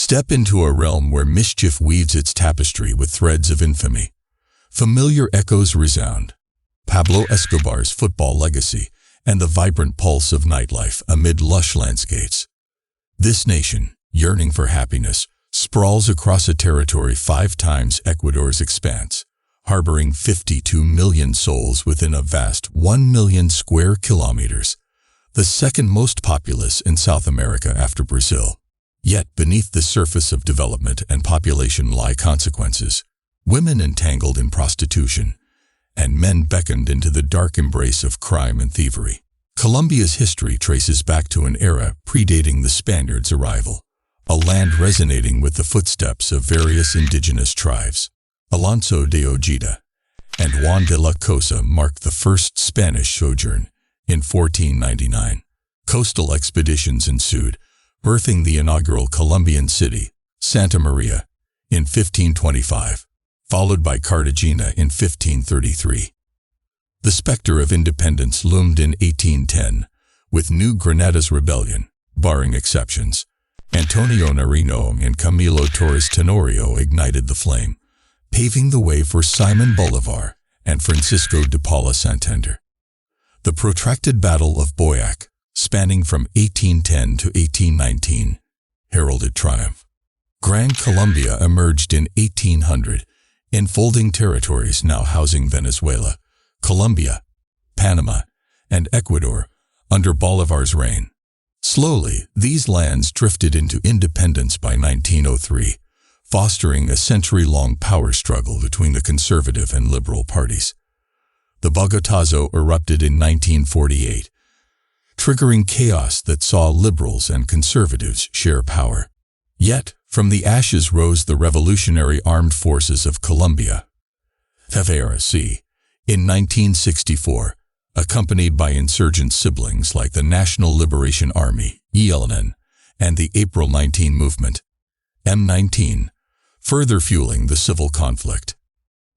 Step into a realm where mischief weaves its tapestry with threads of infamy. Familiar echoes resound. Pablo Escobar's football legacy and the vibrant pulse of nightlife amid lush landscapes. This nation, yearning for happiness, sprawls across a territory 5 times Ecuador's expanse, harboring 52 million souls within a vast 1 million square kilometers, the second most populous in South America after Brazil. Yet beneath the surface of development and population lie consequences: women entangled in prostitution, and men beckoned into the dark embrace of crime and thievery. Colombia's history traces back to an era predating the Spaniards' arrival, a land resonating with the footsteps of various indigenous tribes. Alonso de Ojeda and Juan de la Cosa marked the first Spanish sojourn in 1499. Coastal expeditions ensued, birthing the inaugural Colombian city, Santa Maria, in 1525, followed by Cartagena in 1533. The specter of independence loomed in 1810, with New Granada's rebellion, barring exceptions. Antonio Nariño and Camilo Torres Tenorio ignited the flame, paving the way for Simon Bolivar and Francisco de Paula Santander. The protracted Battle of Boyac, spanning from 1810 to 1819, heralded triumph. Gran Colombia emerged in 1800, enfolding territories now housing Venezuela, Colombia, Panama, and Ecuador under Bolivar's reign. Slowly, these lands drifted into independence by 1903, fostering a century-long power struggle between the conservative and liberal parties. The Bogotazo erupted in 1948, triggering chaos that saw liberals and conservatives share power. Yet, from the ashes rose the Revolutionary Armed Forces of Colombia, thievery, in 1964, accompanied by insurgent siblings like the National Liberation Army, yearning, and the April 19 movement, M19, further fueling the civil conflict.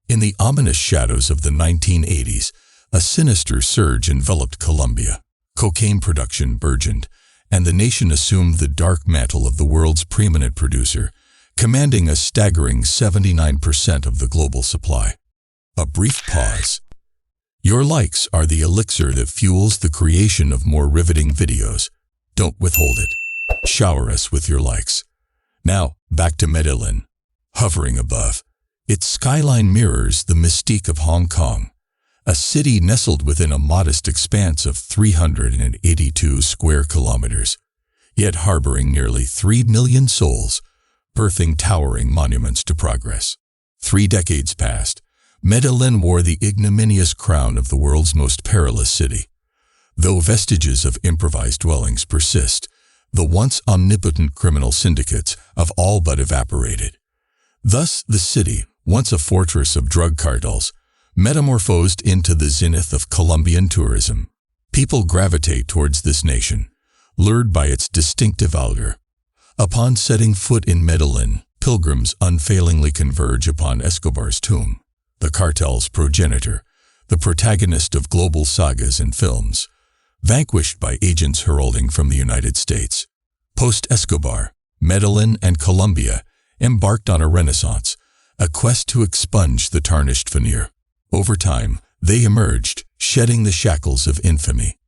In the ominous shadows of the 1980s, a sinister surge enveloped Colombia. Cocaine production burgeoned, and the nation assumed the dark mantle of the world's preeminent producer, commanding a staggering 79% of the global supply. A brief pause. Your likes are the elixir that fuels the creation of more riveting videos. Don't withhold it. Shower us with your likes. Now, back to Medellin. Hovering above, its skyline mirrors the mystique of Hong Kong, a city nestled within a modest expanse of 382 square kilometers, yet harboring nearly 3 million souls, birthing towering monuments to progress. 3 decades passed. Medellin wore the ignominious crown of the world's most perilous city. Though vestiges of improvised dwellings persist, the once omnipotent criminal syndicates have all but evaporated. Thus, the city, once a fortress of drug cartels, metamorphosed into the zenith of Colombian tourism. People gravitate towards this nation, lured by its distinctive allure. Upon setting foot in Medellin, pilgrims unfailingly converge upon Escobar's tomb, the cartel's progenitor, the protagonist of global sagas and films, vanquished by agents heralding from the United States. Post-Escobar, Medellin and Colombia embarked on a renaissance, a quest to expunge the tarnished veneer. Over time, they emerged, shedding the shackles of infamy.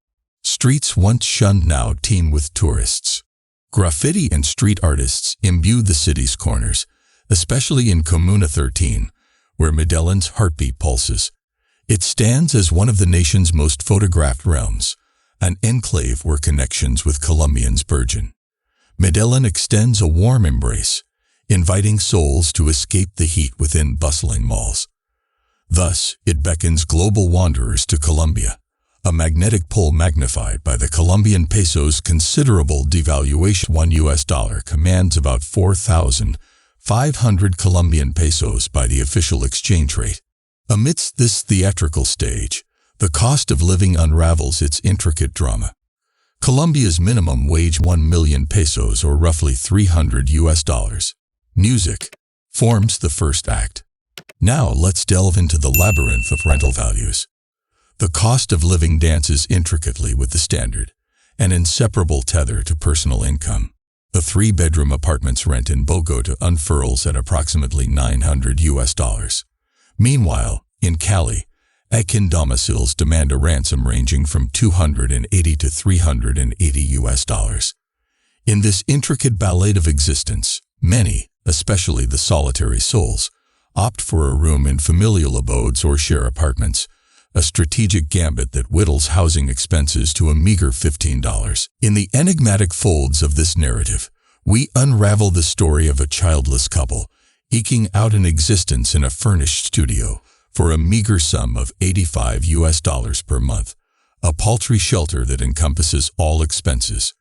Streets once shunned now teem with tourists. Graffiti and street artists imbue the city's corners, especially in Comuna 13, where Medellin's heartbeat pulses. It stands as one of the nation's most photographed realms, an enclave where connections with Colombians burgeon. Medellin extends a warm embrace, inviting souls to escape the heat within bustling malls. Thus, it beckons global wanderers to Colombia, a magnetic pull magnified by the Colombian peso's considerable devaluation. $1 commands about 4,500 Colombian pesos by the official exchange rate. Amidst this theatrical stage, the cost of living unravels its intricate drama. Colombia's minimum wage 1 million pesos, or roughly $300. Music forms the first act. Now let's delve into the labyrinth of rental values. The cost of living dances intricately with the standard, an inseparable tether to personal income. A 3-bedroom apartment's rent in Bogota unfurls at approximately $900. Meanwhile, in Cali, Akin domiciles demand a ransom ranging from $280 to $380. In this intricate ballet of existence, many, especially the solitary souls, opt for a room in familial abodes or share apartments, a strategic gambit that whittles housing expenses to a meager $15. In the enigmatic folds of this narrative, we unravel the story of a childless couple eking out an existence in a furnished studio for a meager sum of $85 per month, a paltry shelter that encompasses all expenses.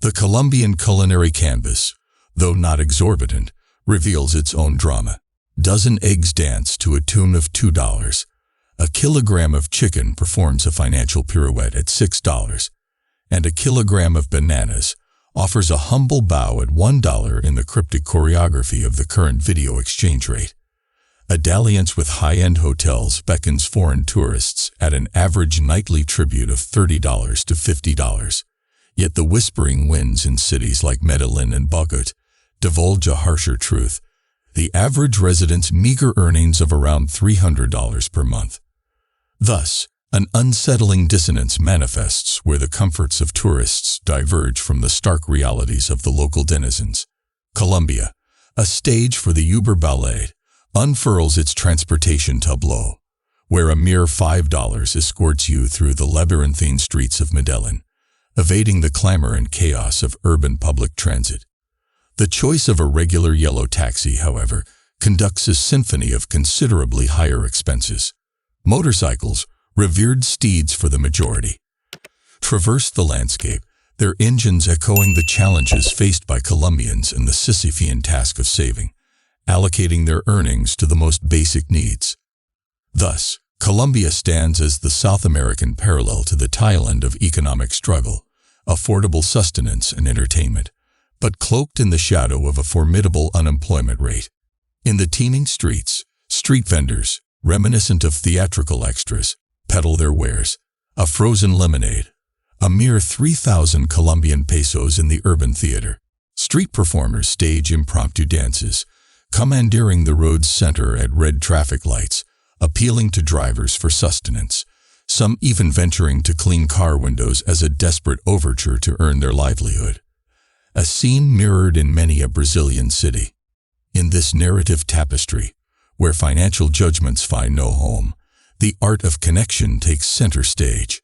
The Colombian culinary canvas, though not exorbitant, reveals its own drama. Dozen eggs dance to a tune of $2. A kilogram of chicken performs a financial pirouette at $6, and a kilogram of bananas offers a humble bow at $1 in the cryptic choreography of the current video exchange rate. A dalliance with high-end hotels beckons foreign tourists at an average nightly tribute of $30 to $50. Yet the whispering winds in cities like Medellin and Bogota divulge a harsher truth: the average resident's meager earnings of around $300 per month. Thus, an unsettling dissonance manifests where the comforts of tourists diverge from the stark realities of the local denizens. Colombia, a stage for the Uber ballet, unfurls its transportation tableau, where a mere $5 escorts you through the labyrinthine streets of Medellin, evading the clamor and chaos of urban public transit. The choice of a regular yellow taxi, however, conducts a symphony of considerably higher expenses. Motorcycles, revered steeds for the majority, traverse the landscape, their engines echoing the challenges faced by Colombians in the Sisyphean task of saving, allocating their earnings to the most basic needs. Thus, Colombia stands as the South American parallel to the Thailand of economic struggle, affordable sustenance and entertainment, but cloaked in the shadow of a formidable unemployment rate. In the teeming streets, street vendors, reminiscent of theatrical extras, peddle their wares: a frozen lemonade, a mere 3,000 Colombian pesos in the urban theater. Street performers stage impromptu dances, commandeering the road's center at red traffic lights, appealing to drivers for sustenance, some even venturing to clean car windows as a desperate overture to earn their livelihood. A scene mirrored in many a Brazilian city. In this narrative tapestry, where financial judgments find no home, the art of connection takes center stage.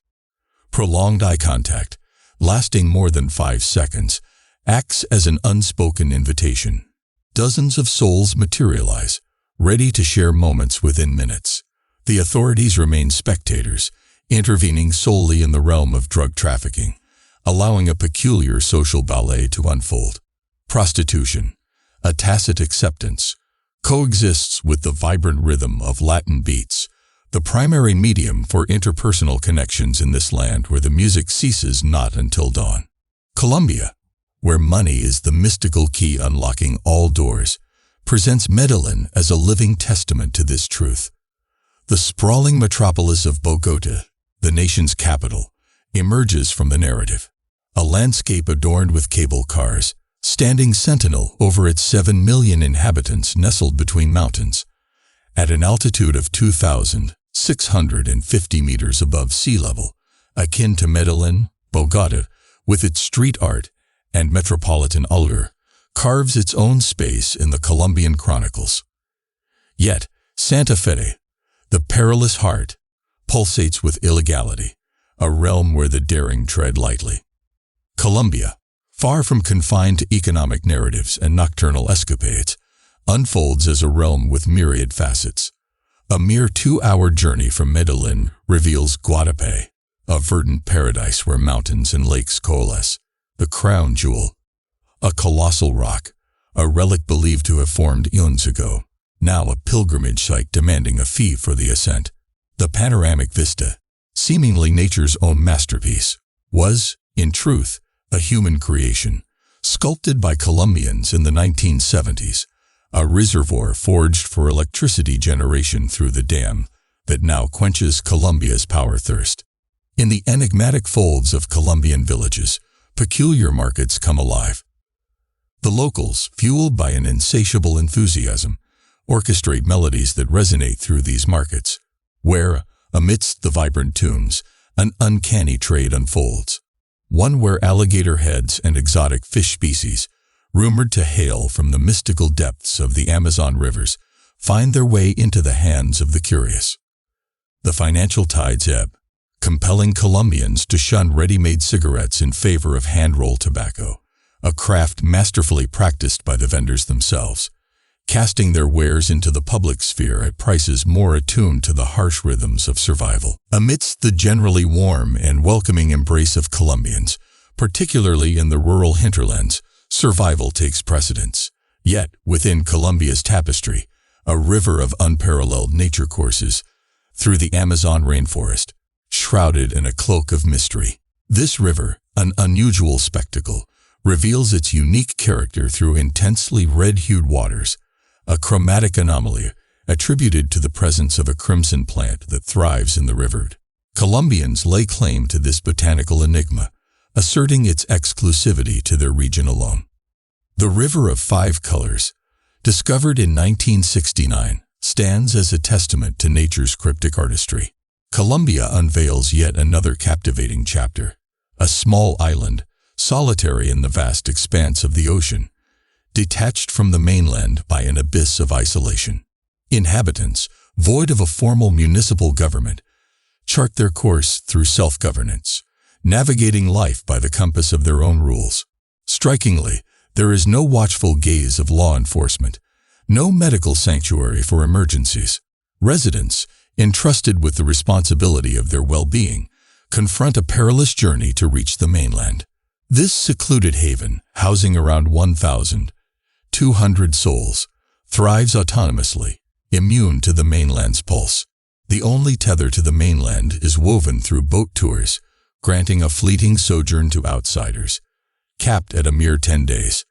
Prolonged eye contact, lasting more than 5 seconds, acts as an unspoken invitation. Dozens of souls materialize, ready to share moments within minutes. The authorities remain spectators, intervening solely in the realm of drug trafficking, allowing a peculiar social ballet to unfold. Prostitution, a tacit acceptance, coexists with the vibrant rhythm of Latin beats, the primary medium for interpersonal connections in this land where the music ceases not until dawn. Colombia, where money is the mystical key unlocking all doors, presents Medellin as a living testament to this truth. The sprawling metropolis of Bogota, the nation's capital, emerges from the narrative, a landscape adorned with cable cars, standing sentinel over its 7 million inhabitants nestled between mountains. At an altitude of 2,650 meters above sea level, akin to Medellin, Bogota, with its street art and metropolitan allure, carves its own space in the Colombian chronicles. Yet, Santa Fe, the perilous heart, pulsates with illegality, a realm where the daring tread lightly. Colombia, far from confined to economic narratives and nocturnal escapades, unfolds as a realm with myriad facets. A mere 2-hour journey from Medellin reveals Guadalupe, a verdant paradise where mountains and lakes coalesce, the crown jewel, a colossal rock, a relic believed to have formed eons ago, now a pilgrimage site demanding a fee for the ascent. The panoramic vista, seemingly nature's own masterpiece, was, in truth, a human creation, sculpted by Colombians in the 1970s, a reservoir forged for electricity generation through the dam that now quenches Colombia's power thirst. In the enigmatic folds of Colombian villages, peculiar markets come alive. The locals, fueled by an insatiable enthusiasm, orchestrate melodies that resonate through these markets, where, amidst the vibrant tombs, an uncanny trade unfolds. One where alligator heads and exotic fish species, rumored to hail from the mystical depths of the Amazon rivers, find their way into the hands of the curious. The financial tides ebb, compelling Colombians to shun ready-made cigarettes in favor of hand-rolled tobacco, a craft masterfully practiced by the vendors themselves, casting their wares into the public sphere at prices more attuned to the harsh rhythms of survival. Amidst the generally warm and welcoming embrace of Colombians, particularly in the rural hinterlands, survival takes precedence. Yet, within Colombia's tapestry, a river of unparalleled nature courses through the Amazon rainforest, shrouded in a cloak of mystery. This river, an unusual spectacle, reveals its unique character through intensely red-hued waters, a chromatic anomaly attributed to the presence of a crimson plant that thrives in the river. Colombians lay claim to this botanical enigma, asserting its exclusivity to their region alone. The River of Five Colors, discovered in 1969, stands as a testament to nature's cryptic artistry. Colombia unveils yet another captivating chapter, a small island, solitary in the vast expanse of the ocean, detached from the mainland by an abyss of isolation. Inhabitants, void of a formal municipal government, chart their course through self-governance, navigating life by the compass of their own rules. Strikingly, there is no watchful gaze of law enforcement, no medical sanctuary for emergencies. Residents, entrusted with the responsibility of their well-being, confront a perilous journey to reach the mainland. This secluded haven, housing around 1,200 souls, thrives autonomously, immune to the mainland's pulse. The only tether to the mainland is woven through boat tours, granting a fleeting sojourn to outsiders, capped at a mere 10 days.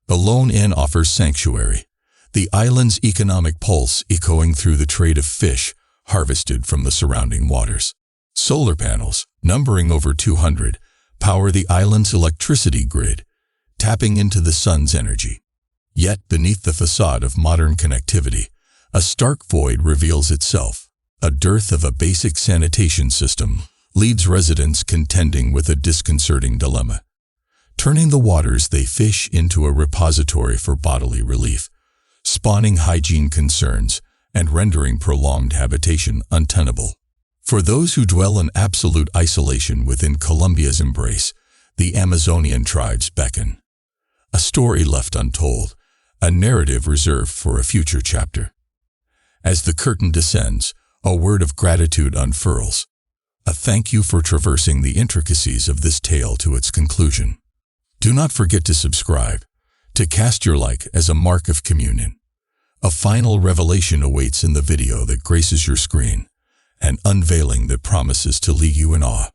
The lone inn offers sanctuary, the island's economic pulse echoing through the trade of fish harvested from the surrounding waters. Solar panels, numbering over 200, power the island's electricity grid, tapping into the sun's energy. Yet beneath the facade of modern connectivity, a stark void reveals itself. A dearth of a basic sanitation system leaves residents contending with a disconcerting dilemma, turning the waters they fish into a repository for bodily relief, spawning hygiene concerns and rendering prolonged habitation untenable. For those who dwell in absolute isolation within Colombia's embrace, the Amazonian tribes beckon. A story left untold, a narrative reserved for a future chapter. As the curtain descends, a word of gratitude unfurls, a thank you for traversing the intricacies of this tale to its conclusion. Do not forget to subscribe, to cast your like as a mark of communion. A final revelation awaits in the video that graces your screen, an unveiling that promises to leave you in awe.